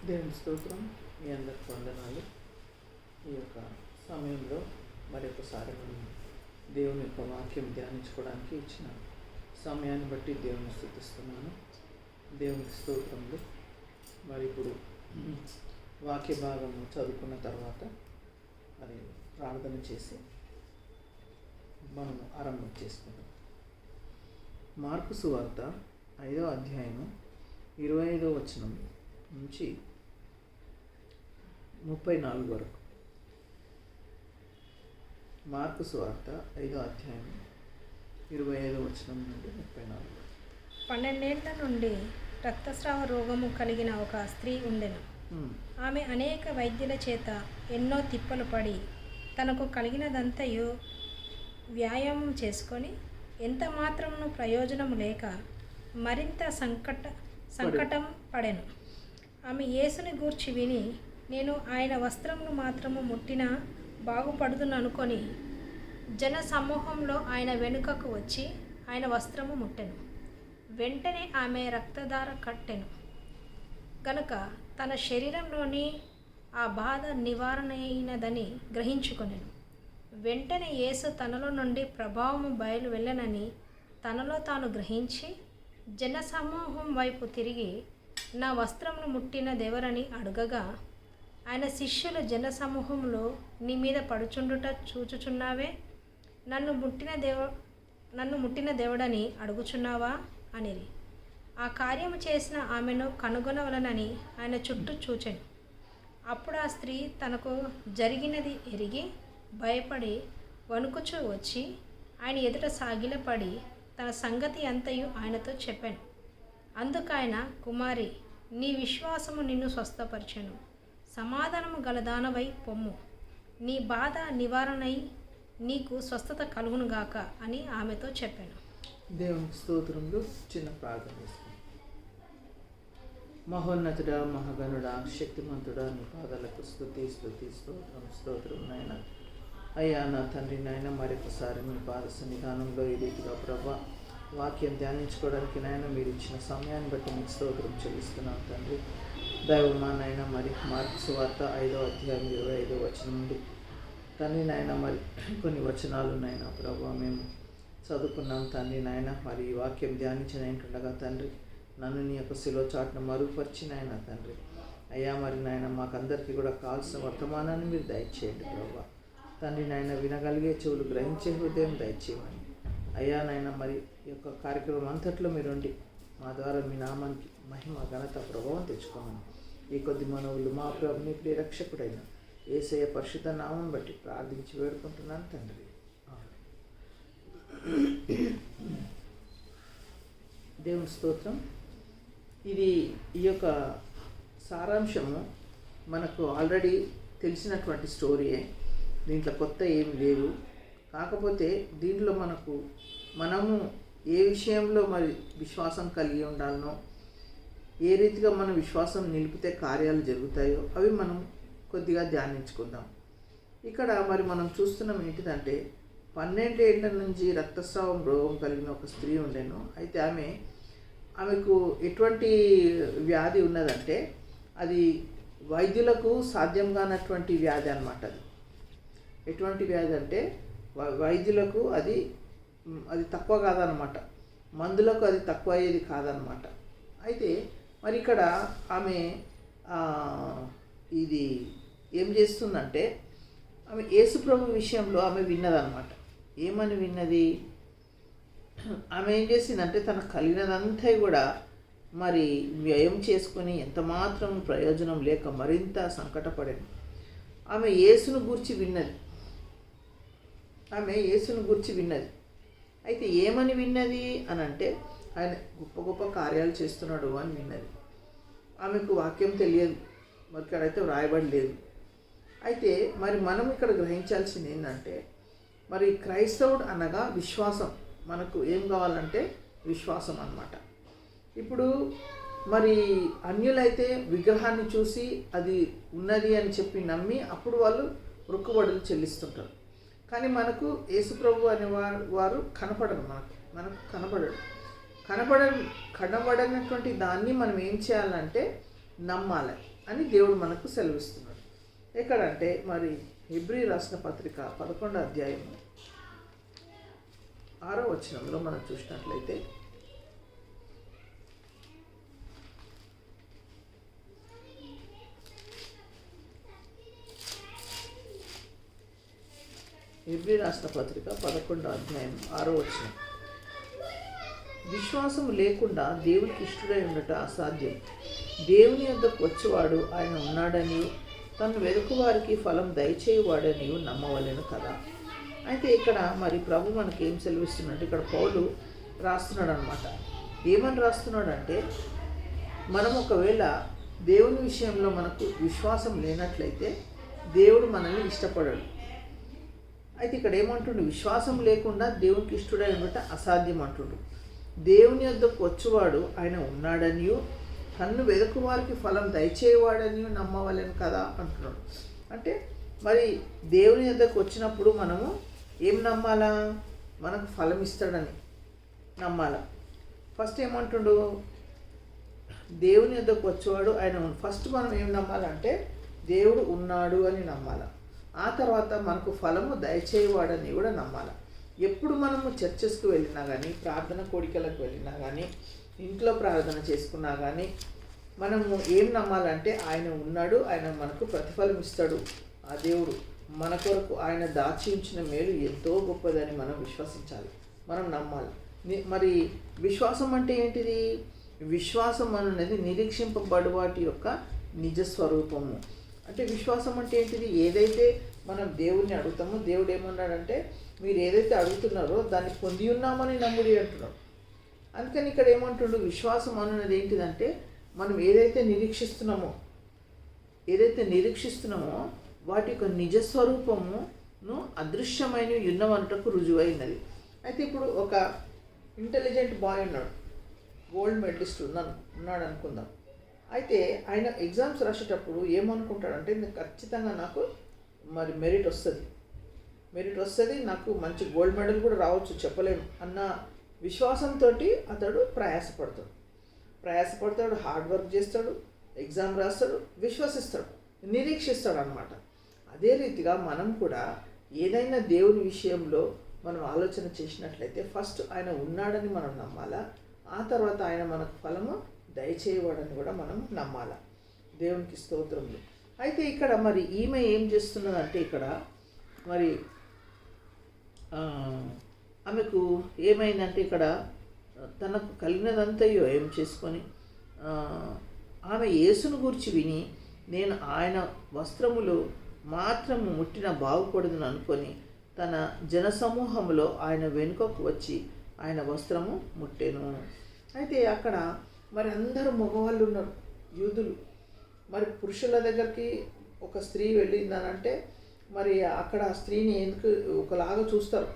దేవుని స్తోత్రం. మీ అందరికి వందనాలు. ఈ యొక్క సమయంలో మరొకసారి మనం దేవుని యొక్క వాక్యం ధ్యానించుకోవడానికి ఇచ్చిన సమయాన్ని బట్టి దేవుని స్తుతిస్తున్నాను. దేవునికి స్తోత్రములు. మరి ఇప్పుడు వాక్య భాగం చదువుకున్న తర్వాత మరి ప్రార్థన చేసి మనం ఆరంభం చేసుకుందాం. మార్కు సువార్త 5వ అధ్యాయం 25వ వచనం నుంచి 34 వరకు. మార్కు సువార్త 5వ అధ్యాయం 25వ వచనం నుండి 34 వరకు. 12 ఏళ్ల నుండి రక్తస్రావ రోగము కలిగిన ఒక స్త్రీ ఉండెను. ఆమె అనేక వైద్యుల చేత ఎన్నో తిప్పలు పడి తనకు కలిగినదంతయు వ్యాయామం చేసుకొని ఎంత మాత్రమును ప్రయోజనం లేక మరింత సంకటం పడెను. ఆమె యేసుని గూర్చి విని, నేను ఆయన వస్త్రమును మాత్రము ముట్టినా బాగుపడుదును అనుకొని జన సమూహంలో ఆయన వెనుకకు వచ్చి ఆయన వస్త్రము ముట్టెను. వెంటనే ఆమె రక్తధార కట్టెను గనుక తన శరీరంలోని ఆ బాధ నివారణ అయినదని గ్రహించుకొనెను. వెంటనే యేసు తనలో నుండి ప్రభావము బయలు వెళ్ళనని తనలో తాను గ్రహించి జనసమూహం వైపు తిరిగి, నా వస్త్రమును ముట్టిన దేవరని అడుగగా, ఆయన శిష్యులు జనసమూహంలో నీ మీద పడుచుండుట చూచుచున్నావే, నన్ను ముట్టిన దేవుడని అడుగుచున్నావా అనిరి. ఆ కార్యము చేసిన ఆమెను కనుగొనవలనని ఆయన చుట్టూ చూచెను. అప్పుడు ఆ స్త్రీ తనకు జరిగినది ఎరిగి భయపడి వణుకుచూ వచ్చి ఆయన ఎదుట సాగిలపడి తన సంగతి అంతయు ఆయనతో చెప్పాను. అందుకైన, కుమారి, నీ విశ్వాసము నిన్ను స్వస్థపరచెను, సమాధానము గలదానవై పొమ్ము, నీ బాధ నివారణై నీకు స్వస్థత కలుగునుగాక అని ఆమెతో చెప్పాను. దేవునికి స్తోత్రములు. చిన్న ప్రార్థన చేసుకుందాం. మహోన్నతుడా, మహాగణుడా, శక్తిమంతుడా, నీ పాదాలకు స్తుతి స్తోత్రం నాయన. అయ్యా నా తండ్రి నాయన, మరొకసారి మీ పాద సన్నిధానంలో ఈ రీతిగా ప్రభా వాక్యం ధ్యానించుకోవడానికి నాయన మీరు ఇచ్చిన సమయాన్ని బట్టి మీకు స్తోత్రం చెల్లిస్తున్నాను తండ్రి. దైవమా నాయన, మరి మార్కు సువార్త 5వ అధ్యాయం 25వ వచనం నుండి తండ్రి నాయన మరి కొన్ని వచనాలు నాయన ప్రభా మేము చదువుకున్నాం తండ్రి నాయన. మరి ఈ వాక్యం ధ్యానించిన ఏంటుండగా తండ్రి నన్ను నీ యొక్క శిలో చాటును మరుగుపరిచిన ఆయన తండ్రి. అయ్యా మరి నాయన మాకందరికీ కూడా కావాల్సిన వర్తమానాన్ని మీరు దయచేయండి ప్రభా తండ్రి నాయన. వినగలిగే చెవులు, గ్రహించే హృదయం దయచేయమని అయ్యా నాయన. మరి ఈ యొక్క కార్యక్రమం అంతట్లో మీరుండి మా ద్వారా మీ నామానికి మహిమ, ఘనత, ప్రభావం తెచ్చుకోమని ఈ కొద్ది మనవులు మా ప్రభు నీ ప్రియ రక్షకుడైన యేసయ్య పరిశుద్ధ నామం బట్టి ప్రార్థించి వేడుకుంటున్నాను తండ్రి. దేవుని స్తోత్రం. ఈ యొక్క సారాంశము మనకు ఆల్రెడీ తెలిసినటువంటి స్టోరీయే, దీంట్లో కొత్త ఏం లేదు. కాకపోతే దీంట్లో మనము ఏ విషయంలో మరి విశ్వాసం కలిగి ఉండాలనో, ఏ రీతిగా మనం విశ్వాసం నిలిపితే కార్యాలు జరుగుతాయో అవి మనం కొద్దిగా ధ్యానించుకుందాం. ఇక్కడ మరి మనం చూస్తున్నాం ఏంటిదంటే 12 ఏళ్ల నుంచి రక్తస్రావం రోగం కలిగిన ఒక స్త్రీ ఉండేను. అయితే ఆమెకు ఎటువంటి వ్యాధి ఉన్నదంటే అది వైద్యులకు సాధ్యం కానటువంటి వ్యాధి అన్నమాట. అది ఎటువంటి వ్యాధి అంటే వైద్యులకు అది తక్కువ కాదనమాట, మందులకు అది తక్కువ అయ్యేది కాదనమాట. అయితే మరి ఇక్కడ ఆమె ఇది ఏం చేస్తుందంటే ఆమె యేసుప్రభు విషయంలో ఆమె విన్నదనమాట. ఏమని విన్నది? ఆమె ఏం చేసిందంటే తనకు కలిగినదంతా కూడా మరి వ్యయం చేసుకొని ఎంత మాత్రం ప్రయోజనం లేక మరింత సంకటపడింది. ఆమె యేసును గూర్చి విన్నది. అయితే ఏమని విన్నది అని అంటే ఆయన గొప్ప గొప్ప కార్యాలు చేస్తున్నాడు అని విన్నది. ఆమెకు వాక్యం తెలియదు, మరి ఇక్కడైతే వ్రాయబడి లేదు. అయితే మరి మనం ఇక్కడ గ్రహించాల్సింది ఏంటంటే మరి క్రైస్తవుడు అనగా విశ్వాసం. మనకు ఏం కావాలంటే విశ్వాసం అన్నమాట. ఇప్పుడు మరి అన్యులైతే విగ్రహాన్ని చూసి అది ఉన్నది అని చెప్పి నమ్మి అప్పుడు వాళ్ళు మొక్కుబడులు చెల్లిస్తుంటారు. కానీ మనకు యేసుప్రభు అనే వారు కనపడరు. మనకు కనబడనటువంటి దాన్ని మనం ఏం చేయాలంటే నమ్మాలి. అని దేవుడు మనకు సెలవిస్తున్నాడు. ఎక్కడంటే మరి హెబ్రీ రాసిన పత్రిక 11వ అధ్యాయం 6వ వచనంలో మనం చూసినట్లయితే, హెబ్రీ రాసిన పత్రిక 11వ అధ్యాయం 6వ వచనం, విశ్వాసం లేకుండా దేవునికి ఇష్టడై ఉండట అసాధ్యం. దేవుని యొద్దకు వచ్చేవాడు ఆయన ఉన్నాడని, తను వెదుకు వారికి ఫలం దయచేయవాడని నమ్మవలెను కదా. అయితే ఇక్కడ మరి ప్రభు మనకి ఏం సెలవిస్తున్నాడు, ఇక్కడ పౌలు రాస్తున్నాడు అనమాట. ఏమని రాస్తున్నాడు అంటే, మనం ఒకవేళ దేవుని విషయంలో మనకు విశ్వాసం లేనట్లయితే దేవుడు మనల్ని ఇష్టపడడు. అయితే ఇక్కడ ఏమంటుండు, విశ్వాసం లేకుండా దేవునికి ఇష్టడై ఉండట అసాధ్యం అంటుండు. దేవుని యొద్దకు వచ్చేవాడు ఆయన ఉన్నాడనియు, తన్ను వెదుకు వారికి ఫలం దయచేయవాడని నమ్మవలెను కదా అంటున్నాడు. అంటే మరి దేవుని యొద్దకు వచ్చినప్పుడు మనము ఏం నమ్మాలా, మనకు ఫలం ఇస్తాడని నమ్మాలా. ఫస్ట్ ఏమంటుండు, దేవుని యొద్దకు వచ్చేవాడు ఆయన. ఫస్ట్ మనం ఏం నమ్మాలంటే దేవుడు ఉన్నాడు అని నమ్మాల. ఆ తర్వాత మనకు ఫలము దయచేయవాడని కూడా నమ్మాలి. ఎప్పుడు మనము చర్చెస్కి వెళ్ళినా కానీ, ప్రార్థన కోడికలకు వెళ్ళినా కానీ, ఇంట్లో ప్రార్థన చేసుకున్నా కానీ మనము ఏం నమ్మాలంటే ఆయన ఉన్నాడు, ఆయన మనకు ప్రతిఫలం ఇస్తాడు. ఆ దేవుడు మన కొరకు ఆయన దాచి ఉంచిన మేలు ఎంతో గొప్పదని మనం విశ్వసించాలి, మనం నమ్మాలి. మరి విశ్వాసం అంటే ఏంటిది? విశ్వాసం అనేది నిరీక్షింపబడు వాటి యొక్క నిజస్వరూపము. అంటే విశ్వాసం అంటే ఏంటిది? ఏదైతే మనం దేవుణ్ణి అడుగుతామో దేవుడు ఏమన్నాడంటే, మీరు ఏదైతే అడుగుతున్నారో దాన్ని పొంది ఉన్నామని నమ్ముడి అంటున్నాడు. అందుకని ఇక్కడ ఏమంటుండు, విశ్వాసం అన్నది ఏంటిదంటే మనం ఏదైతే నిరీక్షిస్తున్నామో వాటి యొక్క నిజస్వరూపమును అదృశ్యమైన ఉన్నవనుటకు రుజువైనది. అయితే ఇప్పుడు ఒక ఇంటెలిజెంట్ బాయ్ ఉన్నాడు, గోల్డ్ మెడలిస్ట్ ఉన్నాడు అనుకుందాం. అయితే ఆయన ఎగ్జామ్స్ రాసేటప్పుడు ఏమనుకుంటాడంటే, ఖచ్చితంగా నాకు మరి మెరిట్ వస్తుంది, నాకు మంచి గోల్డ్ మెడల్ కూడా రావచ్చు, చెప్పలేము అన్న విశ్వాసంతో అతడు ప్రయాసపడతాడు, హార్డ్ వర్క్ చేస్తాడు, ఎగ్జామ్ రాస్తాడు, విశ్వసిస్తాడు, నిరీక్షిస్తాడు అన్నమాట. అదే రీతిగా మనం కూడా ఏదైనా దేవుని విషయంలో మనం ఆలోచన చేసినట్లయితే ఫస్ట్ ఆయన ఉన్నాడని మనం నమ్మాలా. ఆ తర్వాత ఆయన మనకు ఫలము దయచేయవాడని కూడా మనం నమ్మాలా. దేవునికి స్తోత్రములు. అయితే ఇక్కడ మరి ఈమె ఏం చేస్తున్నదంటే, ఇక్కడ మరి ఆమెకు ఏమైందంటే, ఇక్కడ తనకు కలిగినదంతయో ఏం చేసుకొని ఆమె యేసును గురించి విని, నేను ఆయన వస్త్రములు మాత్రము ముట్టిన బాగుపడదును అనుకొని తన జనసమూహంలో ఆయన వెనుకకు వచ్చి ఆయన వస్త్రము ముట్టెను. అయితే అక్కడ మరి అందరూ మగవాళ్ళు ఉన్నారు, యూదులు. మరి పురుషుల దగ్గరికి ఒక స్త్రీ వెళ్ళిందనంటే మరి అక్కడ ఆ స్త్రీని ఎందుకు ఒకలాగా చూస్తారు.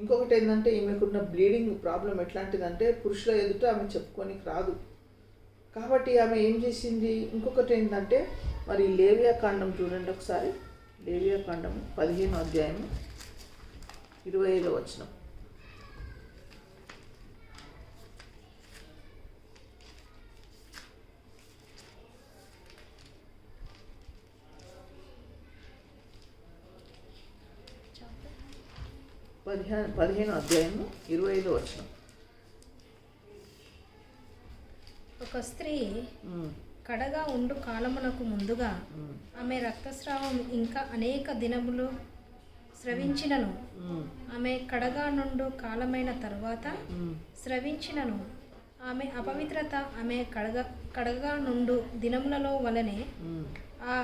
ఇంకొకటి ఏంటంటే, ఈమెకున్న బ్లీడింగ్ ప్రాబ్లం ఎట్లాంటిదంటే పురుషుల ఎదుట ఆమె చెప్పుకొని రాదు. కాబట్టి ఆమె ఏం చేసింది, ఇంకొకటి ఏంటంటే మరి లేవియా కాండం చూడండి ఒకసారి. లేవియా కాండం 15వ అధ్యాయము 25వ వచనం. పదిహేను అధ్యాయము 25వ వచనం. ఒక స్త్రీ కడగా ఉండు కాలమునకు ముందుగా ఆమె రక్తస్రావం ఇంకా అనేక దినములు స్రవించినను, ఆమె కడగా నుండు కాలమైన తర్వాత స్రవించినను, ఆమె అపవిత్రత ఆమె కడగా నుండు దినములలో వలనే ఆ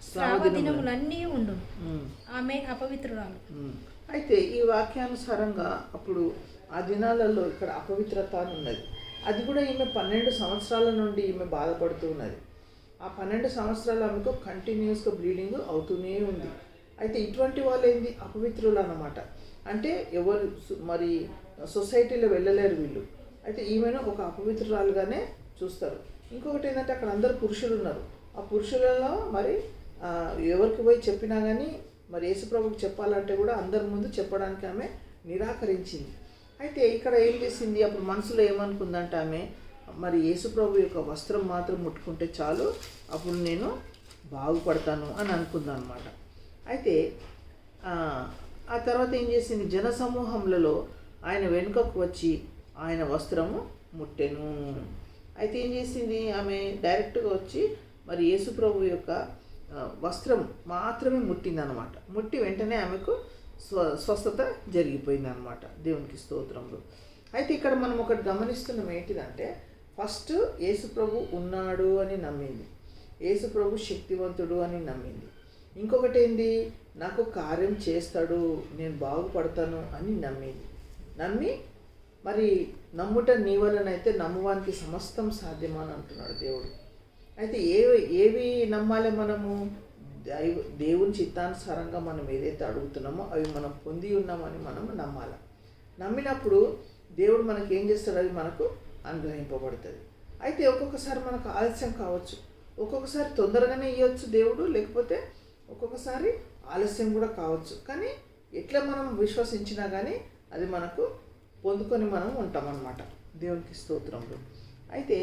స్రావ దినములన్నీ ఉండు, ఆమె అపవిత్రురాలు. అయితే ఈ వాక్యానుసారంగా అప్పుడు ఆ దినాలలో ఇక్కడ అపవిత్రత అని ఉన్నది. అది కూడా ఈమె 12 సంవత్సరాల నుండి ఈమె బాధపడుతూ ఉన్నది. ఆ 12 సంవత్సరాలు ఆమెకు కంటిన్యూస్గా బ్లీడింగ్ అవుతూనే ఉంది. అయితే ఇటువంటి వాళ్ళు ఏంది, అపవిత్రులు అన్నమాట. అంటే ఎవరు మరి సొసైటీలో వెళ్ళలేరు వీళ్ళు. అయితే ఈమెను ఒక అపవిత్రురాలుగానే చూస్తారు. ఇంకొకటి ఏంటంటే, అక్కడ అందరు పురుషులు ఉన్నారు. ఆ పురుషులలో మరి ఎవరికి పోయి చెప్పినా కానీ మరి యేసుప్రభుకి చెప్పాలంటే కూడా అందరి ముందు చెప్పడానికి ఆమె నిరాకరించింది. అయితే ఇక్కడ ఏం చేసింది, అప్పుడు మనసులో ఏమనుకుందంటే ఆమె, మరి యేసుప్రభు యొక్క వస్త్రం మాత్రం ముట్టుకుంటే చాలు, అప్పుడు నేను బాగుపడతాను అని అనుకుందాం అనమాట. అయితే ఆ తర్వాత ఏం చేసింది, జనసమూహములలో ఆయన వెనుకకు వచ్చి ఆయన వస్త్రము ముట్టెను. అయితే ఏం చేసింది, ఆమె డైరెక్ట్గా వచ్చి మరి యేసుప్రభు యొక్క వస్త్రం మాత్రమే ముట్టిందనమాట. ముట్టి వెంటనే ఆమెకు స్వస్థత జరిగిపోయిందనమాట. దేవునికి స్తోత్రములు. అయితే ఇక్కడ మనం ఒకటి గమనిస్తున్నాం ఏంటిదంటే, ఫస్ట్ యేసుప్రభు ఉన్నాడు అని నమ్మింది, యేసుప్రభు శక్తివంతుడు అని నమ్మింది. ఇంకొకటి ఏంది, నాకు కార్యం చేస్తాడు, నేను బాగుపడతాను అని నమ్మింది. నమ్మి మరి నమ్ముట నీ వలనైతే నమ్మువానికి సమస్తం సాధ్యమని అంటున్నాడు దేవుడు. అయితే ఏవి నమ్మాలి మనము, దేవుని చిత్తానుసారంగా మనం ఏదైతే అడుగుతున్నామో అవి మనం పొంది ఉన్నామని మనం నమ్మాలి. నమ్మినప్పుడు దేవుడు మనకి ఏం చేస్తాడు, అవి మనకు అనుగ్రహింపబడుతుంది. అయితే ఒక్కొక్కసారి మనకు ఆలస్యం కావచ్చు, ఒక్కొక్కసారి తొందరగానే ఇవ్వచ్చు దేవుడు, లేకపోతే ఒక్కొక్కసారి ఆలస్యం కూడా కావచ్చు. కానీ ఎట్లా మనం విశ్వసించినా కానీ అది మనకు పొందుకొని మనం ఉంటామన్నమాట. దేవునికి స్తోత్రములు. అయితే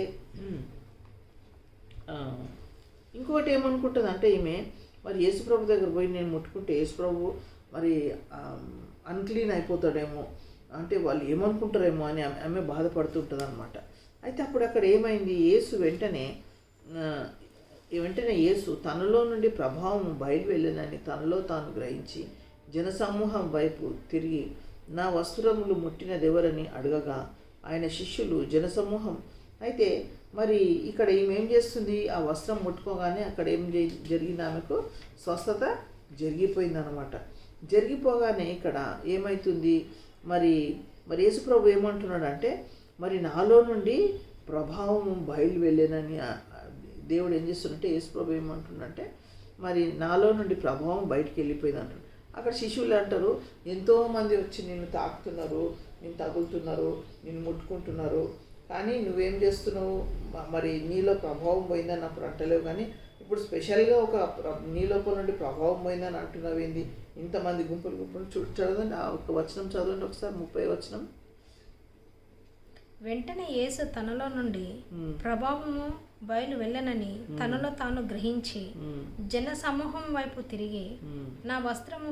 ఇంకొకటి ఏమనుకుంటుంది అంటే, ఈమె మరి యేసుప్రభు దగ్గర పోయి నేను ముట్టుకుంటే యేసుప్రభు మరి అన్క్లీన్ అయిపోతాడేమో, అంటే వాళ్ళు ఏమనుకుంటారేమో అని ఆమె బాధపడుతుంటుంది అనమాట. అయితే అప్పుడు అక్కడ ఏమైంది, వెంటనే యేసు తనలో నుండి ప్రభావం బయలు వెళ్ళినని తనలో తాను గ్రహించి జనసమూహం వైపు తిరిగి నా వస్త్రములు ముట్టినదెవరని అడగగా ఆయన శిష్యులు జనసమూహం. అయితే మరి ఇక్కడ ఏం చేస్తుంది, ఆ వస్త్రం ముట్టుకోగానే అక్కడ ఏం జరిగింది, ఆమెకు స్వస్థత జరిగిపోయిందనమాట. జరిగిపోగానే ఇక్కడ ఏమవుతుంది, మరి యేసుప్రభు ఏమంటున్నాడు అంటే, మరి నాలో నుండి ప్రభావం బయలు వెళ్ళేనని దేవుడు ఏం చేస్తున్నట్టే, యేసుప్రభు ఏమంటున్నాడంటే మరి నాలో నుండి ప్రభావం బయటికి వెళ్ళిపోయింది అంటాడు. అక్కడ శిష్యులు అంటారు, ఎంతోమంది వచ్చి నిన్ను తాకుతున్నారు, నిన్ను తగులుతున్నారు, నిన్ను ముట్టుకుంటున్నారు, కానీ నువ్వేం చేస్తున్నావు, మరి నీలో ప్రభావం పోయిందని అప్పుడు అంటలేవు, కానీ ఇప్పుడు స్పెషల్గా నీ లోపల నుండి ప్రభావం పోయిందని అంటున్నావు ఏంది, ఇంతమంది గుంపులు చదవండి. ఆ ఒక వచనం చదవండి ఒకసారి, 30వ వచనం. వెంటనే యేసు తనలో నుండి ప్రభావము బయలు వెళ్ళనని తనలో తాను గ్రహించి జన సమూహం వైపు తిరిగి నా వస్త్రము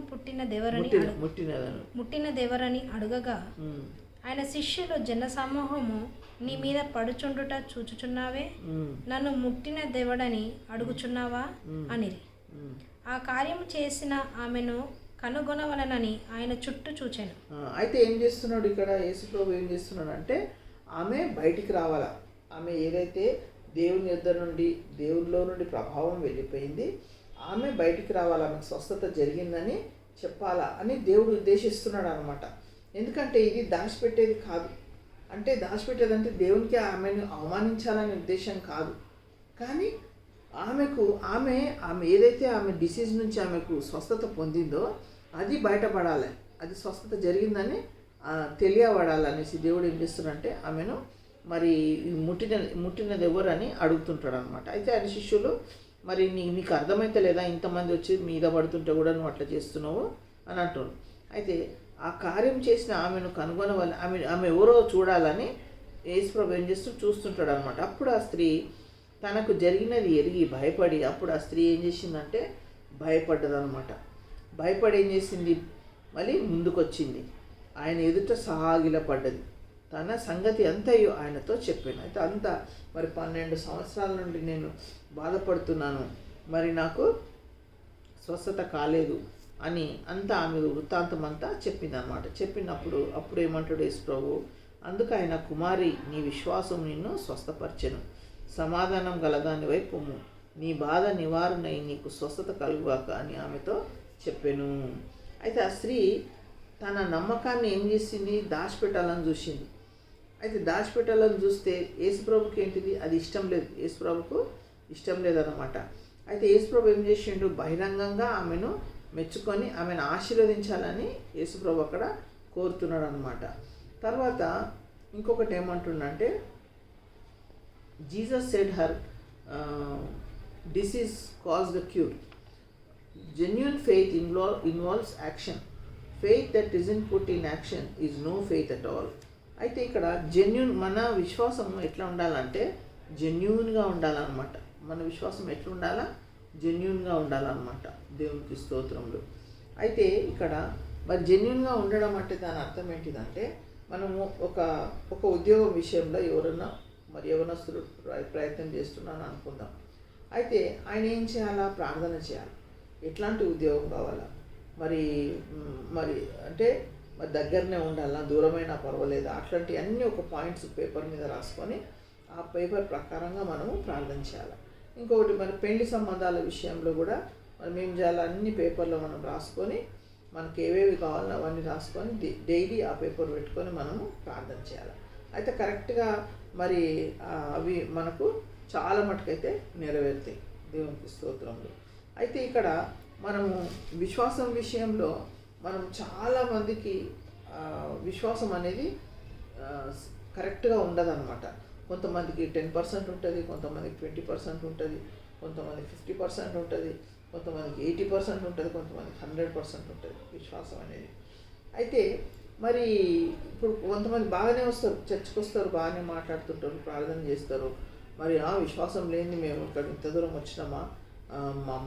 ముట్టిన దేవరని అడుగగా ఆయన శిష్యులు జన సమూహము నీ మీద పడుచుండుట చూచుచున్నావే, నన్ను ముట్టిన దేవుడని అడుగుచున్నావా అనిరి. ఆ కార్యము చేసిన ఆమెను కనుగొనవలనని ఆయన చుట్టూ చూచాను. అయితే ఏం చేస్తున్నాడు ఇక్కడ యేసుప్రభు, ఏం చేస్తున్నాడు అంటే, ఆమె బయటికి రావాలా, ఆమె ఏదైతే దేవుని దేవునిలో నుండి ప్రభావం వెళ్ళిపోయింది, ఆమె బయటికి రావాలా, ఆమెకు స్వస్థత జరిగిందని చెప్పాలా అని దేవుడు ఉద్దేశిస్తున్నాడు అనమాట. ఎందుకంటే ఇది దాచిపెట్టేది కాదు, అంటే దాచిపెట్టేదంటే దేవునికి ఆమెను అవమానించాలనే ఉద్దేశం కాదు, కానీ ఆమె ఏదైతే ఆమె డిసీజ్ నుంచి ఆమెకు స్వస్థత పొందిందో అది బయటపడాలి, అది స్వస్థత జరిగిందని తెలియబడాలనేసి దేవుడు ఏం చేస్తున్నాడంటే ఆమెను మరి ముట్టినది ఎవరు అని అడుగుతుంటాడు అనమాట. అయితే ఆయన శిష్యులు, మరి నీకు అర్థమైతే లేదా, ఇంతమంది వచ్చి మీద పడుతుంటే కూడా నువ్వు అట్లా చేస్తున్నావు అని అంటారు. అయితే ఆ కార్యం చేసిన ఆమెను కనుగొనవల్ల ఆమె ఎవరో చూడాలని యేసుప్రభు ఏం చేస్తూ చూస్తుంటాడు అనమాట. అప్పుడు ఆ స్త్రీ తనకు జరిగినది ఎరిగి భయపడి, అప్పుడు ఆ స్త్రీ ఏం చేసిందంటే భయపడ్డదనమాట. భయపడి ఏం చేసింది, మళ్ళీ ముందుకొచ్చింది, ఆయన ఎదుట సాగిలపడ్డది, తన సంగతి అంతయు ఆయనతో చెప్పాను. అయితే అంతా మరి 12 సంవత్సరాల నుండి నేను బాధపడుతున్నాను, మరి నాకు స్వస్థత కాలేదు అని అంతా ఆమె వృత్తాంతం అంతా చెప్పింది అనమాట. అప్పుడు ఏమంటాడు యేసుప్రభు, అందుకు ఆయన, కుమారి, నీ విశ్వాసం నిన్ను స్వస్థపరచెను, సమాధానం గలదాని వైపు నీ బాధ నివారణ నీకు స్వస్థత కలుగుగాక అని ఆమెతో చెప్పాను. అయితే ఆ స్త్రీ తన నమ్మకాన్ని ఏం చేసింది, దాచిపెట్టాలని చూసింది. అయితే దాచిపెట్టాలని చూస్తే యేసుప్రభుకి ఏంటిది, అది ఇష్టం లేదు, యేసుప్రభుకు ఇష్టం లేదన్నమాట. అయితే యేసుప్రభు ఏం చేసిండు, బహిరంగంగా ఆమెను మెచ్చుకొని ఆమెను ఆశీర్వదించాలని యేసుప్రభు అక్కడ కోరుతున్నాడు అనమాట. తర్వాత ఇంకొకటి ఏమంటుండంటే, Jesus said her disease cause the cure. Genuine faith involves action. Faith that isn't put in action is no faith at all. అయితే ఇక్కడ మన విశ్వాసం ఎట్లా ఉండాలంటే జెన్యూన్గా ఉండాలన్నమాట. మన విశ్వాసం ఎట్లా ఉండాలా? జెన్యూన్గా ఉండాలన్నమాట దేవునికి స్తోత్రములు. అయితే ఇక్కడ మరి జెన్యూన్గా ఉండడం అంటే దాని అర్థం ఏంటిదంటే, మనము ఒక ఉద్యోగం విషయంలో ఎవరన్నా మరి యవనస్తులు ప్రయత్నం చేస్తున్నాను అనుకుందాం. అయితే ఆయన ఏం చేయాలా? ప్రార్థన చేయాలి. ఎట్లాంటి ఉద్యోగం కావాలా? మరి అంటే మరి దగ్గరనే ఉండాలా, దూరమైనా పర్వాలేదు, అట్లాంటి అన్నీ ఒక పాయింట్స్ పేపర్ మీద రాసుకొని ఆ పేపర్ ప్రకారంగా మనము ప్రార్థన చేయాలి. ఇంకొకటి మరి పెళ్లి సంబంధాల విషయంలో కూడా మనం ఏం చేయాలి? అన్ని పేపర్లో మనం రాసుకొని మనకి ఏవేవి కావాలో అవన్నీ రాసుకొని డైలీ ఆ పేపర్ పెట్టుకొని మనము ప్రార్థన చేయాలి. అయితే కరెక్ట్గా మరి అవి మనకు చాలా మటుకైతే నెరవేరుతాయి దేవునికి స్తోత్రంలో. అయితే ఇక్కడ మనము విశ్వాసం విషయంలో మనం చాలామందికి విశ్వాసం అనేది కరెక్ట్గా ఉండదన్నమాట. కొంతమందికి 10% ఉంటుంది, కొంతమందికి 20% ఉంటుంది, కొంతమందికి 50% ఉంటుంది, కొంతమందికి 80% ఉంటుంది, కొంతమందికి 100% ఉంటుంది విశ్వాసం అనేది. అయితే మరి ఇప్పుడు కొంతమంది బాగానే వస్తారు, చర్చికి వస్తారు, బాగానే మాట్లాడుతుంటారు, ప్రార్థన చేస్తారు. మరి విశ్వాసం లేని మేము ఇక్కడ ఇంత దూరం వచ్చినామా,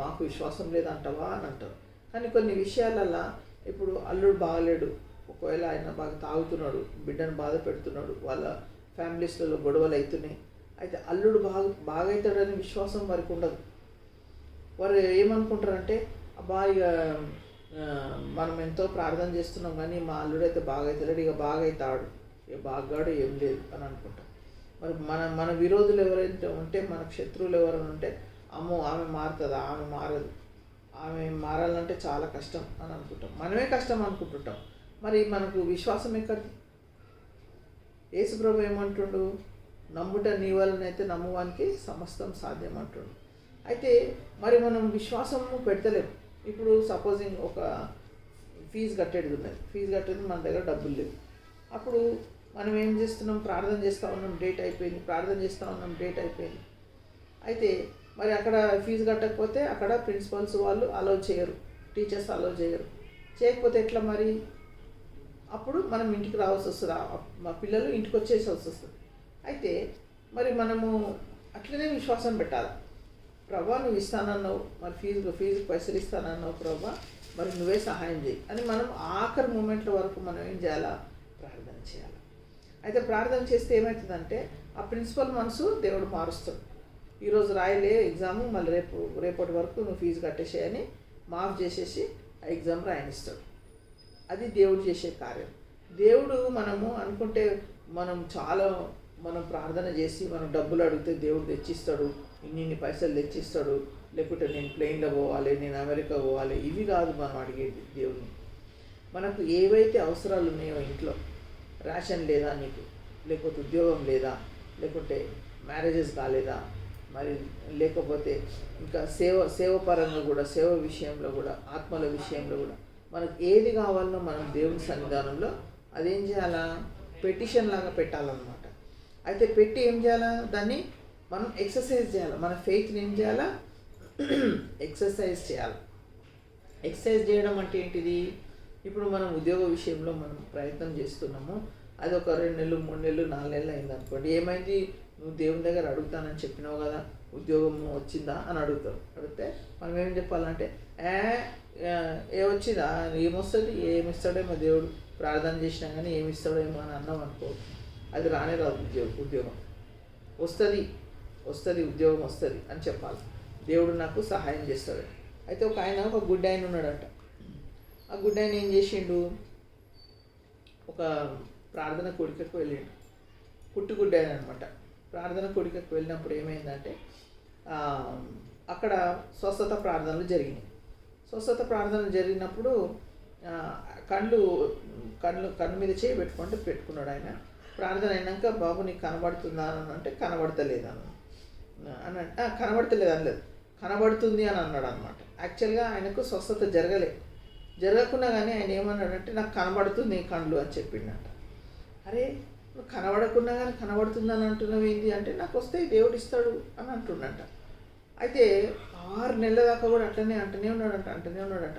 మాకు విశ్వాసం లేదంటావా అని అంటారు. కానీ కొన్ని విషయాలల్లో ఇప్పుడు అల్లుడు బాగలేడు, ఒకవేళ ఆయన బాగా తాగుతున్నాడు, బిడ్డను బాధ పెడుతున్నాడు, వాళ్ళ ఫ్యామిలీస్లలో గొడవలు అవుతున్నాయి. అయితే అల్లుడు బాగా అవుతాడని విశ్వాసం వారికి ఉండదు. వారు ఏమనుకుంటారంటే, అబ్బా ఇక మనం ఎంతో ప్రార్థన చేస్తున్నాం కానీ మా అల్లుడు అయితే బాగా అవుతాడు, ఇక బాగా అవుతాడు, ఇక బాగాడు ఏం లేదు అని అనుకుంటాం. మరి మన విరోధులు ఎవరైతే ఉంటే, మనకు శత్రువులు ఎవరైనా ఉంటే, అమ్మో ఆమె మారుతుందా, ఆమె మారదు, ఆమె మారాలంటే చాలా కష్టం అని అనుకుంటాం. మనమే కష్టం అనుకుంటుంటాం. మరి మనకు విశ్వాసం ఎక్కడిది? యేసుప్రభు ఏమంటుండు? నమ్ముట నీ వలనైతే నమ్మువానికి సమస్తం సాధ్యం అంటుండు. అయితే మరి మనం విశ్వాసము పెడతలేము. ఇప్పుడు సపోజింగ్ ఒక ఫీజు కట్టేది ఉన్నది, ఫీజు కట్టేది మన దగ్గర డబ్బులు లేవు. అప్పుడు మనం ఏం చేస్తున్నాం? ప్రార్థన చేస్తూ ఉన్నాం, డేట్ అయిపోయింది, ప్రార్థన చేస్తూ ఉన్నాం, డేట్ అయిపోయింది. అయితే మరి అక్కడ ఫీజు కట్టకపోతే అక్కడ ప్రిన్సిపల్స్ వాళ్ళు అలౌ చేయరు, టీచర్స్ అలౌ చేయరు. చేయకపోతే ఎట్లా మరి? అప్పుడు మనం ఇంటికి రావాల్సి వస్తుంది, మా పిల్లలు ఇంటికి వచ్చేసాల్సి వస్తుంది. అయితే మరి మనము అట్లనే విశ్వాసం పెట్టాలి. ప్రభా నువ్వు ఇస్తానన్నావు, మరి ఫీజుకి పైసలు ఇస్తానన్నావు ప్రభా, మరి నువ్వే సహాయం చేయి అని మనం ఆఖరి మూమెంట్ల వరకు మనం ఏం చేయాలా? ప్రార్థన చేయాలి. అయితే ప్రార్థన చేస్తే ఏమవుతుందంటే, ఆ ప్రిన్సిపల్ మనసు దేవుడు మారుస్తాడు. ఈరోజు రాయలే ఎగ్జాము, మళ్ళీ రేపటి వరకు నువ్వు ఫీజు కట్టేసేయని మాఫ్ చేసేసి ఆ ఎగ్జామ్ రాయనిస్తాడు. అది దేవుడు చేసే కార్యం. దేవుడు మనము అనుకుంటే మనం ప్రార్థన చేసి మనం డబ్బులు అడిగితే దేవుడు తెచ్చిస్తాడు, ఇన్ని పైసలు తెచ్చిస్తాడు, లేకుంటే నేను ప్లేన్లో పోవాలి, నేను అమెరికా పోవాలి, ఇవి కాదు మనం అడిగేది దేవుడిని. మనకు ఏవైతే అవసరాలు ఉన్నాయో, ఇంట్లో రేషన్ లేదా నీకు, లేకపోతే ఉద్యోగం లేదా, లేకుంటే మ్యారేజెస్ కాలేదా, మరి లేకపోతే ఇంకా సేవ పరంగా కూడా, సేవ విషయంలో కూడా, ఆత్మల విషయంలో కూడా మనకు ఏది కావాలనో మనం దేవుని సన్నిధానంలో అదేం చేయాలా? పెటిషన్ లాగా పెట్టాలన్నమాట. అయితే పెట్టి ఏం చేయాలా? దాన్ని మనం ఎక్సర్సైజ్ చేయాలి. మన ఫెయిత్ని ఏం చేయాలా? ఎక్సర్సైజ్ చేయాలి. ఎక్సర్సైజ్ చేయడం అంటే ఏంటిది? ఇప్పుడు మనం ఉద్యోగ విషయంలో మనం ప్రయత్నం చేస్తున్నాము, అది ఒక 2 నెలలు 3 నెలలు 4 నెలలు అయింది అనుకోండి. ఏమైంది? నువ్వు దేవుని దగ్గర అడుగుతానని చెప్పినావు కదా, ఉద్యోగం వచ్చిందా అని అడిగితే మనం ఏం చెప్పాలంటే, వచ్చిందా, ఏమొస్తుంది, ఏమిస్తాడేమో దేవుడు, ప్రార్థన చేసినా కానీ ఏమిస్తాడేమో అని అన్నాం అనుకో, అది రానే రాదు. ఉద్యోగం వస్తుంది, ఉద్యోగం వస్తుంది అని చెప్పాలి. దేవుడు నాకు సహాయం చేస్తాడు. అయితే ఒక గుడ్ ఆయన ఉన్నాడంట. ఆ గుడ్ ఆయన ఏం చేసిండు? ఒక ప్రార్థన కోడికకు వెళ్ళిండు. గుడ్ ఆయన అనమాట. ప్రార్థన కోడికకు వెళ్ళినప్పుడు ఏమైందంటే, అక్కడ స్వస్థత ప్రార్థనలు జరిగినాయి. స్వస్థత ప్రార్థనలు జరిగినప్పుడు కన్ను మీద చేయి పెట్టుకున్నాడు ఆయన. ప్రార్థన అయినాక, బాబు నీకు కనబడుతుందా అని అంటే, కనబడతలేదను అని కనబడతలేదు అనలేదు, కనబడుతుంది అని అన్నాడు అనమాట. యాక్చువల్గా ఆయనకు స్వస్థత జరగకుండా కానీ ఆయన ఏమన్నాడంటే, నాకు కనబడుతుంది నీ కళ్ళు అని చెప్పిండట. అరే నువ్వు కనబడకుండా కానీ కనబడుతుందని అంటున్నావు ఏంటి అంటే, నాకు వస్తే దేవుడు ఇస్తాడు అని అంటున్నట. అయితే 6 నెలల దాకా కూడా అంటనే ఉన్నాడంట.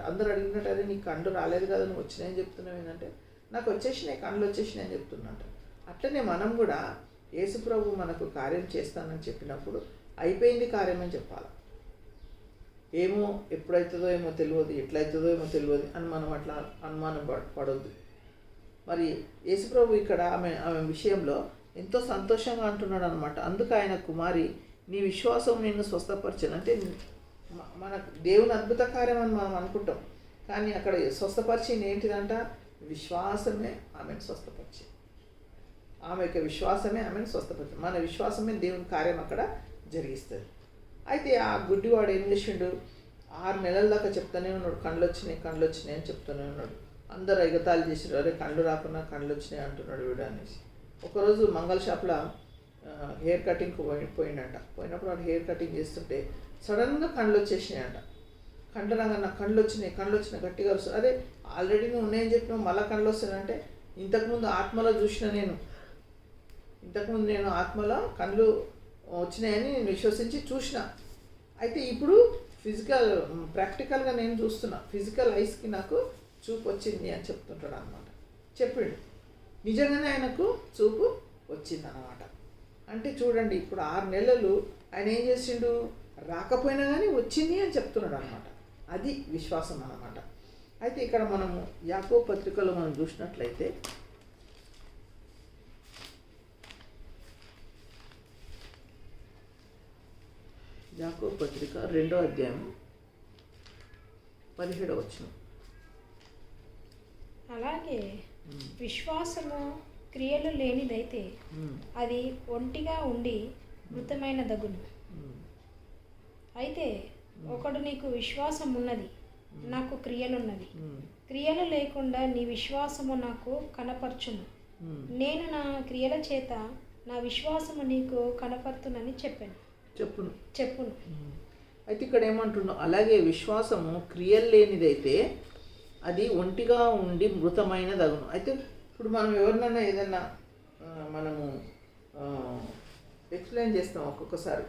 అందరూ అడిగినట్టు, అదే నీకు కళ్ళు రాలేదు కదా, నువ్వు వచ్చినాయని చెప్తున్నావు ఏంటంటే, నాకు వచ్చేసినాయి, కళ్ళు వచ్చేసినాయి అని చెప్తున్నట్ట. అట్లనే మనం కూడా యేసుప్రభు మనకు కార్యం చేస్తానని చెప్పినప్పుడు అయిపోయింది కార్యం అని చెప్పాలి. ఏమో ఎప్పుడవుతుందో ఏమో తెలియదు, ఎట్లయితుందో ఏమో తెలియదు అని మనం అట్లా అనుమానం పడొద్దు. మరి యేసుప్రభు ఇక్కడ ఆమె విషయంలో ఎంతో సంతోషంగా అంటున్నాడు అనమాట. అందుకు ఆయన కుమారి నీ విశ్వాసం నిన్ను స్వస్థపరచను అంటే మనకు దేవుని అద్భుత కార్యం అని మనం అనుకుంటాం, కానీ అక్కడ స్వస్థపరిచింది ఏంటిదంట? విశ్వాసమే ఆమెను స్వస్థపరిచింది. ఆమె యొక్క విశ్వాసమే ఆమెను స్వస్థపరిచింది. మన విశ్వాసమే దేవుని కార్యం అక్కడ జరిగిస్తుంది. అయితే ఆ గుడ్డివాడు ఏం చేసిండు? 6 నెలల దాకా చెప్తానే ఉన్నాడు, కళ్ళు వచ్చినాయి అని చెప్తూనే ఉన్నాడు. అందరూ ఎగతాళి చేసారు, అరే కళ్ళు రాకుండా కళ్ళు వచ్చినాయి అంటున్నాడు వీడు అనేసి. ఒకరోజు మంగళ షాప్లో హెయిర్ కటింగ్కి పోయిండంట. పోయినప్పుడు వాడు హెయిర్ కటింగ్ చేస్తుంటే సడన్గా కళ్ళు వచ్చేసినాయంట. కళ్ళు రాగా నాకు కళ్ళు వచ్చినాయి గట్టిగా వస్తుంది. అదే ఆల్రెడీ నువ్వు ఉన్నాయని చెప్పినావు, మళ్ళీ కళ్ళు వస్తానంటే ఇంతకుముందు ఆత్మలో చూసిన ఇంతకుముందు నేను ఆత్మలో కళ్ళు వచ్చినాయని నేను విశ్వసించి చూసిన. అయితే ఇప్పుడు ప్రాక్టికల్గా నేను చూస్తున్నా, ఫిజికల్ ఐస్కి నాకు చూపు వచ్చింది అని చెప్తుంటాడు అనమాట. చెప్పిండు, నిజంగానే ఆయనకు చూపు వచ్చిందనమాట. అంటే చూడండి, ఇప్పుడు 6 నెలలు ఆయన ఏం చేసిండు? రాకపోయినా కానీ వచ్చింది అని చెప్తున్నాడు అనమాట. అది విశ్వాసం అన్నమాట. అయితే ఇక్కడ మనము యాకోబు పత్రికలో మనం చూసినట్లయితే యాకోబు పత్రిక 2వ అధ్యాయం 17వ వచనం. అలాగే విశ్వాసము క్రియలు లేనిదైతే అది ఒంటిగా ఉండి మృతమైన దగును. అయితే ఒకడు నీకు విశ్వాసం ఉన్నది, నాకు క్రియలున్నవి, క్రియలు లేకుండా నీ విశ్వాసము నాకు కనపరచును, నేను నా క్రియల చేత నా విశ్వాసము నీకు కనపరుతునని చెప్పును. అయితే ఇక్కడ ఏమంటున్నావు? అలాగే విశ్వాసము క్రియలు లేనిదైతే అది ఒంటిగా ఉండి మృతమైన దగును. అయితే ఇప్పుడు మనం ఎవరినైనా ఏదన్నా మనము ఎక్స్ప్లెయిన్ చేస్తాం ఒక్కొక్కసారి,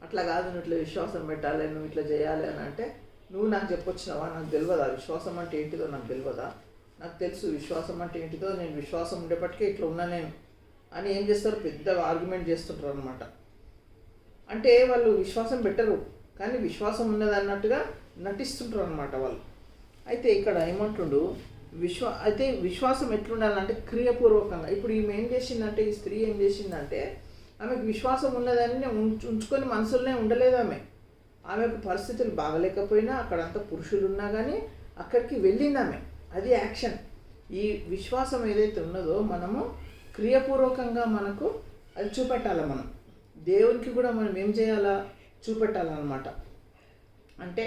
అట్లా కాదు నువ్వు ఇట్లా విశ్వాసం పెట్టాలి, నువ్వు ఇట్లా చేయాలి అని అంటే, నువ్వు నాకు చెప్పొచ్చినావా? నాకు తెలియదా విశ్వాసం అంటే ఏంటిదో? నాకు తెలియదా? నాకు తెలుసు విశ్వాసం అంటే ఏంటిదో, నేను విశ్వాసం ఉండేపటికే ఇట్లా ఉన్నా నేను అని ఏం చేస్తారు? పెద్దగా ఆర్గ్యుమెంట్ చేస్తుంటారు అనమాట. అంటే వాళ్ళు విశ్వాసం పెట్టరు, కానీ విశ్వాసం ఉన్నది అన్నట్టుగా నటిస్తుంటారు అనమాట వాళ్ళు. అయితే ఇక్కడ ఏమంటుండు? అయితే విశ్వాసం ఎట్లుండాలంటే క్రియాపూర్వకంగా. ఇప్పుడు ఈమె ఏం చేసిందంటే, ఈ స్త్రీ ఏం చేసిందంటే, ఆమెకు విశ్వాసం ఉన్నదని ఉంచుకొని మనసులోనే ఉండలేదు. ఆమెకు పరిస్థితులు బాగలేకపోయినా, అక్కడంతా పురుషులు ఉన్నా కానీ అక్కడికి వెళ్ళింది ఆమె. అది యాక్షన్. ఈ విశ్వాసం ఏదైతే ఉన్నదో మనము క్రియాపూర్వకంగా మనకు అది చూపెట్టాలి. మనం దేవునికి కూడా మనం ఏం చేయాలా? చూపెట్టాలన్నమాట. అంటే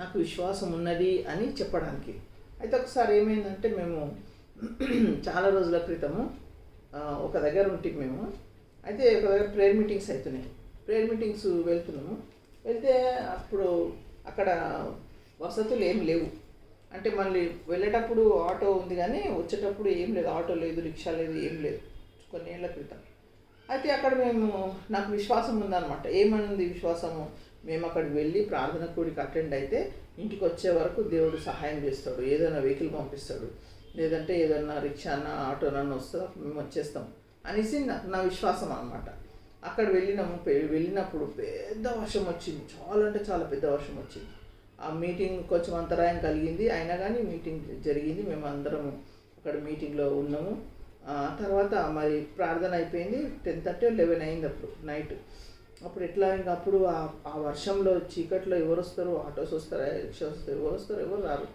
నాకు విశ్వాసం ఉన్నది అని చెప్పడానికి. అయితే ఒకసారి ఏమైందంటే, మేము చాలా రోజుల క్రితము ఒక దగ్గర ఉంటే మేము అయితే ఒక దగ్గర ప్రేయర్ మీటింగ్స్ అవుతున్నాయి. ప్రేయర్ మీటింగ్స్ వెళ్తే అప్పుడు అక్కడ వసతులు ఏం లేవు. అంటే మళ్ళీ వెళ్ళేటప్పుడు ఆటో ఉంది కానీ వచ్చేటప్పుడు ఏం లేదు, ఆటో లేదు, రిక్షా లేదు, ఏం లేదు, కొన్ని ఏళ్ళ క్రితం. అయితే అక్కడ నాకు విశ్వాసం ఉందన్నమాట. ఏమనుంది విశ్వాసము? మేము అక్కడికి వెళ్ళి ప్రార్థన కూడికి అటెండ్ అయితే ఇంటికి వచ్చే వరకు దేవుడు సహాయం చేస్తాడు, ఏదైనా వెహికల్ పంపిస్తాడు, లేదంటే ఏదైనా రిక్షానా ఆటోనన్నా వస్తుందో మేము వచ్చేస్తాం అనేసి నా విశ్వాసం అన్నమాట. అక్కడ వెళ్ళినప్పుడు పెద్ద వర్షం వచ్చింది, చాలా అంటే చాలా పెద్ద వర్షం వచ్చింది. ఆ మీటింగ్ కొంచెం అంతరాయం కలిగింది, అయినా కానీ మీటింగ్ జరిగింది. మేము అందరము అక్కడ మీటింగ్లో ఉన్నాము. తర్వాత మరి ప్రార్థన అయిపోయింది. 10:30 11 అయింది అప్పుడు నైట్. అప్పుడు ఎట్లా ఇంకా అప్పుడు ఆ వర్షంలో చీకట్లో ఎవరు వస్తారు? ఆటోస్ వస్తారా, రిక్షా వస్తారు, ఎవరు వస్తారు, ఎవరు రారు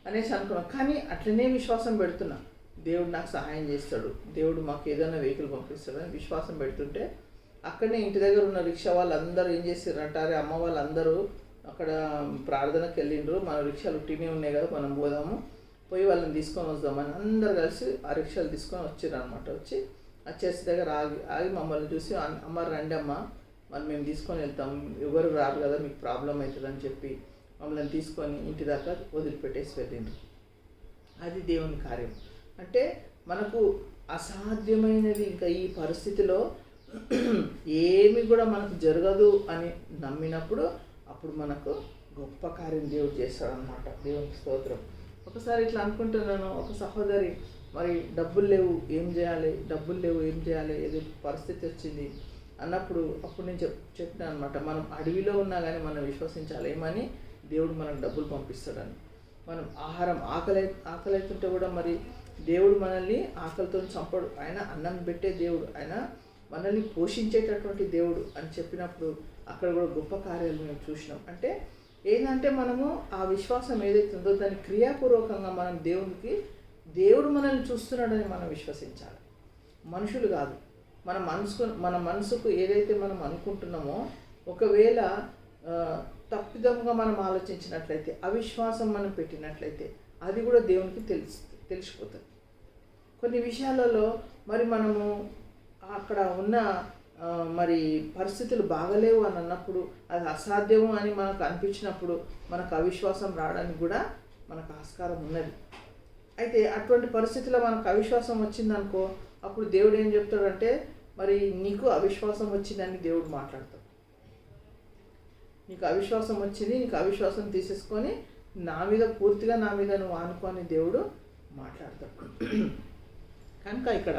అనేసి అనుకున్నాం. కానీ అట్లనే విశ్వాసం పెడుతున్నా, దేవుడు నాకు సహాయం చేస్తాడు, దేవుడు మాకు ఏదైనా వెహికల్ పంపిస్తాడు అని విశ్వాసం పెడుతుంటే, అక్కడనే ఇంటి దగ్గర ఉన్న రిక్షా వాళ్ళందరూ ఏం చేశారు అంటారే, అమ్మ వాళ్ళందరూ అక్కడ ప్రార్థనకి వెళ్ళిండ్రు. మన రిక్షాలు ఉట్టినే ఉన్నాయి కదా, మనం పోదాము, పోయి వాళ్ళని తీసుకొని వద్దామని అందరు కలిసి ఆ రిక్షాలు తీసుకొని వచ్చారు అనమాట. వచ్చి ఆ చర్చ్ దగ్గర ఆగి మమ్మల్ని చూసి, అమ్మ రండి అమ్మ, మరి మేము తీసుకొని వెళ్తాం, ఎవరు రారు కదా, మీకు ప్రాబ్లం అవుతుందని చెప్పి మమ్మల్ని తీసుకొని ఇంటి దాకా వదిలిపెట్టేసి వెళ్ళిండ్రు. అది దేవుని కార్యం. అంటే మనకు అసాధ్యమైనది ఇంకా ఈ పరిస్థితిలో ఏమి కూడా మనకు జరగదు అని నమ్మినప్పుడు అప్పుడు మనకు గొప్ప కార్యం దేవుడు చేస్తాడనమాట. దేవునికి స్తోత్రం. ఒకసారి ఇట్లా అనుకుంటున్నాను, ఒక సహోదరి మరి డబ్బులు లేవు ఏం చేయాలి ఏదో పరిస్థితి వచ్చింది అన్నప్పుడు అప్పుడు నేను చెప్పిన అనమాట, మనం అడవిలో ఉన్నా కానీ మనం విశ్వసించాలి ఏమని, దేవుడు మనకు డబ్బులు పంపిస్తాడని. మనం ఆహారం ఆకలి అవుతుంటే కూడా మరి దేవుడు మనల్ని ఆకలితో చంపడు, ఆయన అన్నం పెట్టే దేవుడు, ఆయన మనల్ని పోషించేటటువంటి దేవుడు అని చెప్పినప్పుడు అక్కడ కూడా గొప్ప కార్యాలు మేము చూసినాం. అంటే ఏంటంటే మనము ఆ విశ్వాసం ఏదైతే ఉందో దాన్ని క్రియాపూర్వకంగా మనం దేవుడు మనల్ని చూస్తున్నాడని మనం విశ్వసించాలి, మనుషులు కాదు. మన మనసుకు ఏదైతే మనం అనుకుంటున్నామో ఒకవేళ తప్పిదంగా మనం ఆలోచించినట్లయితే, అవిశ్వాసం మనం పెట్టినట్లయితే అది కూడా దేవునికి తెలిసిపోతుంది. కొన్ని విషయాలలో మరి మనము అక్కడ ఉన్న మరి పరిస్థితులు బాగలేవు అని అన్నప్పుడు, అది అసాధ్యము అని మనకు అనిపించినప్పుడు మనకు అవిశ్వాసం రావడానికి కూడా మనకు ఆస్కారం ఉన్నది. అయితే అటువంటి పరిస్థితిలో మనకు అవిశ్వాసం వచ్చిందనుకో, అప్పుడు దేవుడు ఏం చెప్తాడంటే, మరి నీకు అవిశ్వాసం వచ్చిందని దేవుడు మాట్లాడతాడు. నీకు అవిశ్వాసం వచ్చింది, నీకు అవిశ్వాసం తీసేసుకొని పూర్తిగా నా మీద నువ్వు ఆనుకొని దేవుడు మాట్లాడతాడు. కనుక ఇక్కడ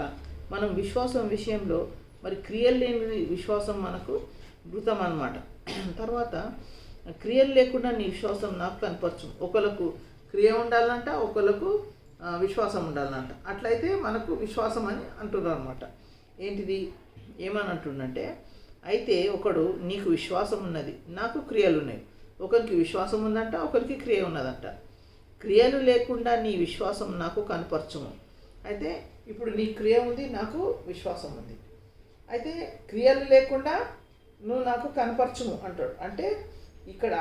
మనం విశ్వాసం విషయంలో మరి క్రియలు లేని విశ్వాసం మనకు మృతం అన్నమాట. తర్వాత క్రియలు లేకుండా నీ విశ్వాసం నాకు కనపరచు. ఒకళ్ళకు క్రియ ఉండాలంట, ఒకళ్ళకు విశ్వాసం ఉండాలంట. అట్లయితే మనకు విశ్వాసం అని అంటున్నారు అనమాట. ఏంటిది ఏమని అంటుండంటే, అయితే ఒకడు నీకు విశ్వాసం ఉన్నది, నాకు క్రియలు ఉన్నాయి. ఒకరికి విశ్వాసం ఉందంట, ఒకరికి క్రియ ఉన్నదంట. క్రియలు లేకుండా నీ విశ్వాసం నాకు కనపరచుము. అయితే ఇప్పుడు నీ క్రియ ఉంది, నాకు విశ్వాసం ఉంది. అయితే క్రియలు లేకుండా నువ్వు నాకు కనపరచుము అంటాడు. అంటే ఇక్కడ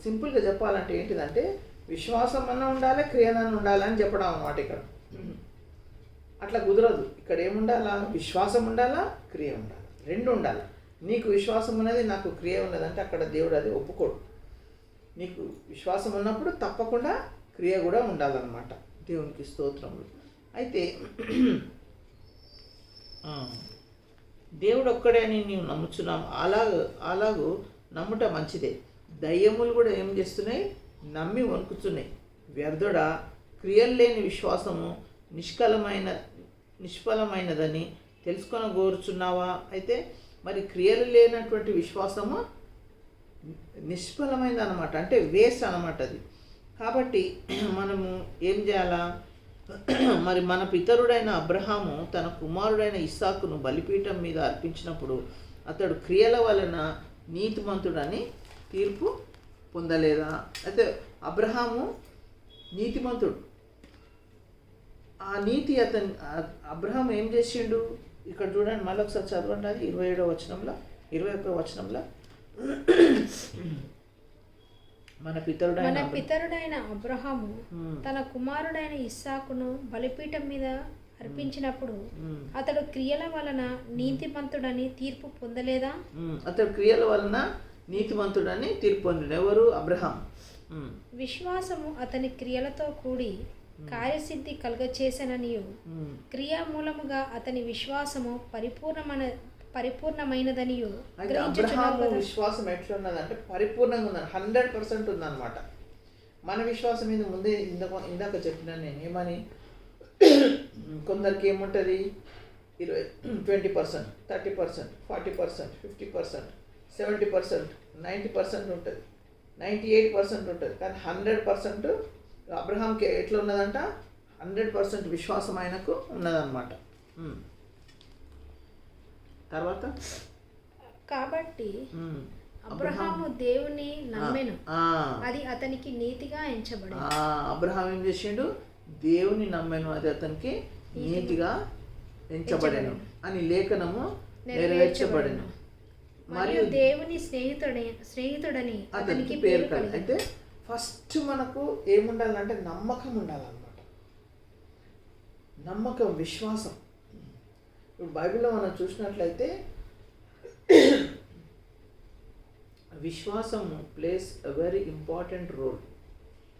సింపుల్గా చెప్పాలంటే ఏంటిదంటే, విశ్వాసం అన్న ఉండాలి, క్రియనన్న ఉండాలని చెప్పడం అన్నమాట. ఇక్కడ అట్లా కుదరదు. ఇక్కడ ఏముండాలా, విశ్వాసం ఉండాలా, క్రియ ఉండాలి, రెండు ఉండాలి. నీకు విశ్వాసం ఉన్నది, నాకు క్రియ ఉన్నదంటే అక్కడ దేవుడు అది ఒప్పుకోడు. నీకు విశ్వాసం ఉన్నప్పుడు తప్పకుండా క్రియ కూడా ఉండాలన్నమాట. దేవునికి స్తోత్రములు. అయితే దేవుడు ఒక్కడే అని నీవు నమ్ముచున్నావు, అలాగూ నమ్ముట మంచిదే. దయ్యములు కూడా ఏం చేస్తున్నాయి, నమ్మి వణుకుతున్నాయి. వ్యర్థుడా, క్రియలు లేని విశ్వాసము నిష్ఫలమైనదని తెలుసుకొనగోరుచున్నావా? అయితే మరి క్రియలు లేనటువంటి విశ్వాసము నిష్ఫలమైనది అనమాట, అంటే వేస్ట్ అనమాట అది. కాబట్టి మనము ఏం చేయాలా, మరి మన పితరుడైన అబ్రహాము తన కుమారుడైన ఇస్సాకును బలిపీఠం మీద అర్పించినప్పుడు అతడు క్రియల వలన నీతిమంతుడని తీర్పు పొందలేదా? అయితే అబ్రహాము నీతిమంతుడు. ఆ నీతి అబ్రహాం ఏం చేసిండు ఇక్కడ చూడండి, మళ్ళీ ఒకసారి చదవండి. అది 21వ వచనంలో మన పితరుడైన అబ్రహాము తన కుమారుడైన ఇస్సాకును బలిపీఠం మీద అర్పించినప్పుడు అతడు క్రియల వలన నీతిమంతుడని తీర్పు పొందలేదా? అతడు క్రియల వలన నీతిమంతుడని తీర్పు పొందిన ఎవరు? అబ్రహాం. విశ్వాసము అతని క్రియలతో కూడి కార్యసిద్ధి కలుగచేసననియు క్రియా మూలముగా అతని విశ్వాసము పరిపూర్ణమైనదనియు. అబ్రహాము విశ్వాసం ఎట్లున్నదంటే పరిపూర్ణంగా ఉన్నది, 100% ఉందన్నమాట. మన విశ్వాసం మీద ముందే ఇందాక చెప్పినా నేను ఏమని, కొందరికి ఏముంటుంది 20%, 30%, 40%, 50%, 70%, 90% ఉంటుంది, 98% ఉంటుంది. కానీ 100% అబ్రహాంకి ఎట్లా ఉన్నదంట, 100% విశ్వాసం ఆయనకు ఉన్నదన్నమాట. తర్వాత కాబట్టి అబ్రహాము దేవుని నమ్మెను, అది అతనికి నీతిగా ఎంచబడెను. అబ్రహాం ఏం చేసిండు, దేవుని నమ్మెను, అది అతనికి నీతిగా ఎంచబడెను అని లేఖనము నెరవేర్చబడెను. మరియు దేవుని స్నేహితుడని అతనికి పేరు కలిగింది. అయితే ఫస్ట్ మనకు ఏముండాలంటే నమ్మకం ఉండాలన్నమాట. నమ్మకం, విశ్వాసం. ఇప్పుడు బైబిల్లో మనం చూసినట్లయితే విశ్వాసం plays a very important role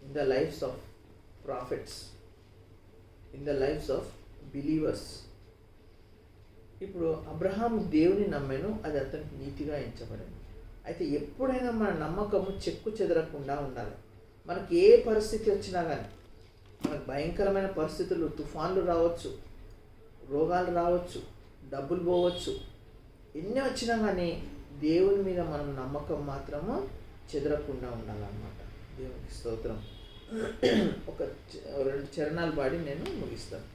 in the lifes of prophets, in the lifes of believers. ఇప్పుడు అబ్రహాము దేవుని నమ్మెను, అది అతనికి నీతిగా ఎంచబడింది. అయితే ఎప్పుడైనా మన నమ్మకము చెక్కు చెదరకుండా ఉండాలి. మనకి ఏ పరిస్థితి వచ్చినా కానీ మనకు భయంకరమైన పరిస్థితులు, తుఫాన్లు రావచ్చు, రోగాలు రావచ్చు, డబ్బులు పోవచ్చు, ఎన్ని వచ్చినా కానీ దేవుని మీద మనం నమ్మకం మాత్రము చెదరకుండా ఉండాలన్నమాట. దేవునికి స్తోత్రం. ఒక 2 చరణాలు పాడి నేను ముగిస్తాను.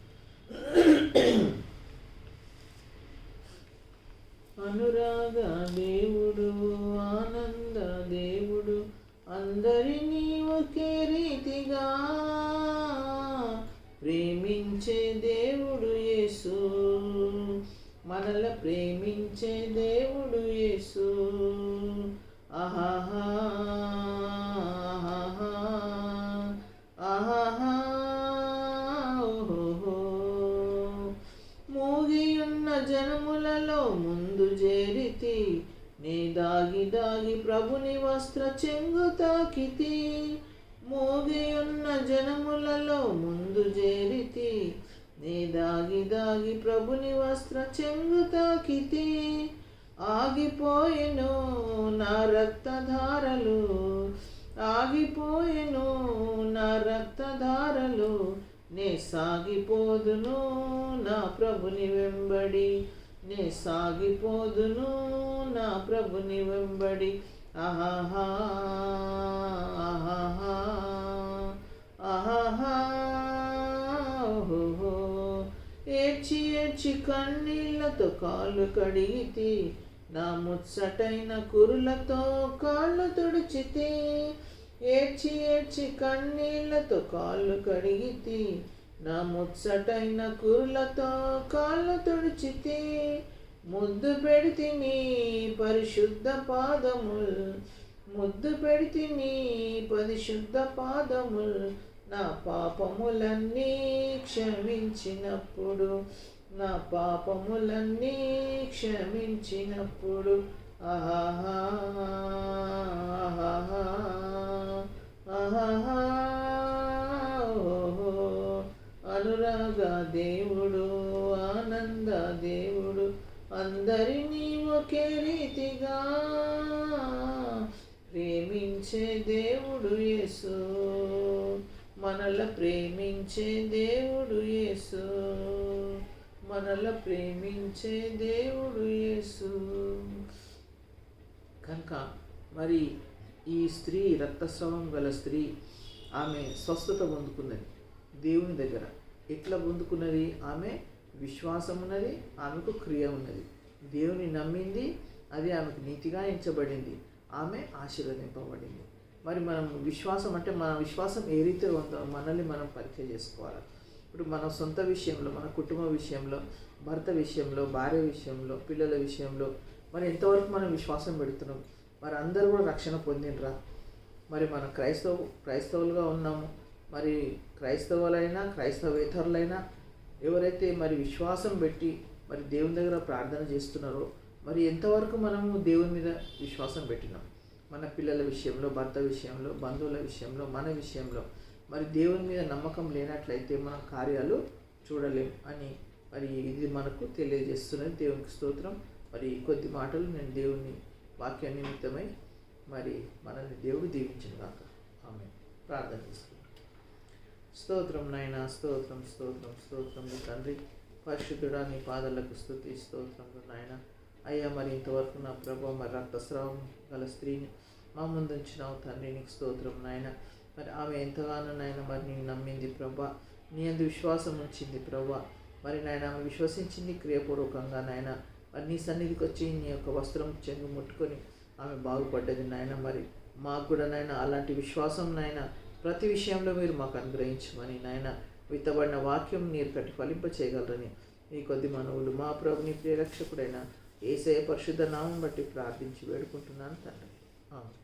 అనురాగ దేవుడు, ఆనంద దేవుడు, అందరినీ ఒకే రీతిగా ప్రేమించే దేవుడు యేసు, మనల ప్రేమించే దేవుడు యేసు. ఆహాహా ఆహాహా ఓహో. మూగియున్న జనములలో ముందు చేరితి, నే దాగి దాగి ప్రభుని వస్త్ర చెంగు తాకితి. మోగియున్న జనములలో ముందు చేరితి, నే దాగి దాగి ప్రభుని వస్త్ర చెంగు తాకితి. ఆగిపోయెను నా రక్తధారలు, ఆగిపోయెను నా రక్తధారలు, నే సాగిపోదును నా ప్రభుని వెంబడి, నే సాగిపోదును నా ప్రభుని వెంబడి. ఆహాహా ఆహాహా ఆహాహా ఓహో. ఏడ్చి ఏడ్చి కన్నీళ్లతో కాళ్ళు కడిగితి, నా ముచ్చటైన కురులతో కాళ్ళు తుడిచితి. ఏడ్చి ఏడ్చి కన్నీళ్లతో కాళ్ళు కడిగితి, నా ముచ్చటైన కురులతో కాళ్ళు తుడిచితి. ముద్దు పెడితిని పరిశుద్ధ పాదముల్, ముద్దు పెడితిని పరిశుద్ధ పాదముల్, నా పాపములన్నీ క్షమించినప్పుడు, నా పాపములన్నీ క్షమించినప్పుడు. ఆహాహా ఆహాహా ఆహాహా ఓహో. అనురాగ దేవుడు, ఆనంద దేవుడు, అందరినీ ఒకే రీతిగా ప్రేమించే దేవుడు యేసు, మనల ప్రేమించే దేవుడు యేసు, మనల ప్రేమించే దేవుడు యేసు. కనుక మరి ఈ స్త్రీ, రక్తస్రావం గల స్త్రీ, ఆమె స్వస్థత పొందుకున్నది దేవుని దగ్గర. ఎట్లా పొందుకున్నది? ఆమె విశ్వాసం ఉన్నది, ఆమెకు క్రియ ఉన్నది. దేవుని నమ్మింది, అది ఆమెకు నీతిగా ఎంచబడింది, ఆమె ఆశీర్వదింపబడింది. మరి మనం విశ్వాసం అంటే మన విశ్వాసం ఏ రీతిగా ఉందో మనల్ని మనం పరీక్ష చేసుకోవాలి. ఇప్పుడు మన సొంత విషయంలో, మన కుటుంబ విషయంలో, భర్త విషయంలో, భార్య విషయంలో, పిల్లల విషయంలో మరి ఎంతవరకు మనం విశ్వాసం పెడుతున్నాం? మరి అందరూ కూడా రక్షణ పొందినరా? మరి మనం క్రైస్తవులుగా ఉన్నాము. మరి క్రైస్తవులైనా క్రైస్తవేతరులైనా ఎవరైతే మరి విశ్వాసం పెట్టి మరి దేవుని దగ్గర ప్రార్థన చేస్తున్నారో మరి ఎంతవరకు మనము దేవుని మీద విశ్వాసం పెట్టినాం? మన పిల్లల విషయంలో, భర్త విషయంలో, బంధువుల విషయంలో, మన విషయంలో మరి దేవుని మీద నమ్మకం లేనట్లయితే మనం కార్యాలు చూడలేం అని మరి ఇది మనకు తెలియజేస్తున్నది. దేవునికి స్తోత్రం. మరి కొద్ది మాటలు నేను దేవుని వాక్య నిమిత్తమై మరి మనల్ని దేవుడు దీవించిన గాక. ఆమేన్. ప్రార్థన చేసుకుంటాం. స్తోత్రం నాయనా, స్తోత్రం స్తోత్రం స్తోత్రం తండ్రి. పరిశుద్ధుడా, నీ పాదాలకు స్తుతి స్తోత్రములు నాయన. అయ్యా మరి ఇంతవరకు నా ప్రభు మరి రక్తస్రావం గల స్త్రీని మా ముందు ఉంచినావు తండ్రి, నీకు స్తోత్రం నాయన. మరి ఆమె ఎంతగానో నాయన మరి నేను నమ్మింది ప్రభా, నీ అందు విశ్వాసం ఉంచింది ప్రభా. మరి నాయన ఆమె విశ్వసించింది క్రియపూర్వకంగా నాయన. మరి నీ సన్నిధికి వచ్చి నీ యొక్క వస్త్రం చెంగు ముట్టుకొని ఆమె బాగుపడ్డది నాయన. మరి మాకు కూడా నాయన అలాంటి విశ్వాసం నాయన ప్రతి విషయంలో మీరు మాకు అనుగ్రహించమని నాయన, విత్తబడిన వాక్యం నీరు కట్టి ఫలింప చేయగలరని ఈ కొద్ది మనవులు మా ప్రభు నీ ప్రియరక్షకుడైన యేసయ్య పరిశుద్ధ నామం బట్టి ప్రార్థించి వేడుకుంటున్నాను తండ్రి. ఆమేన్.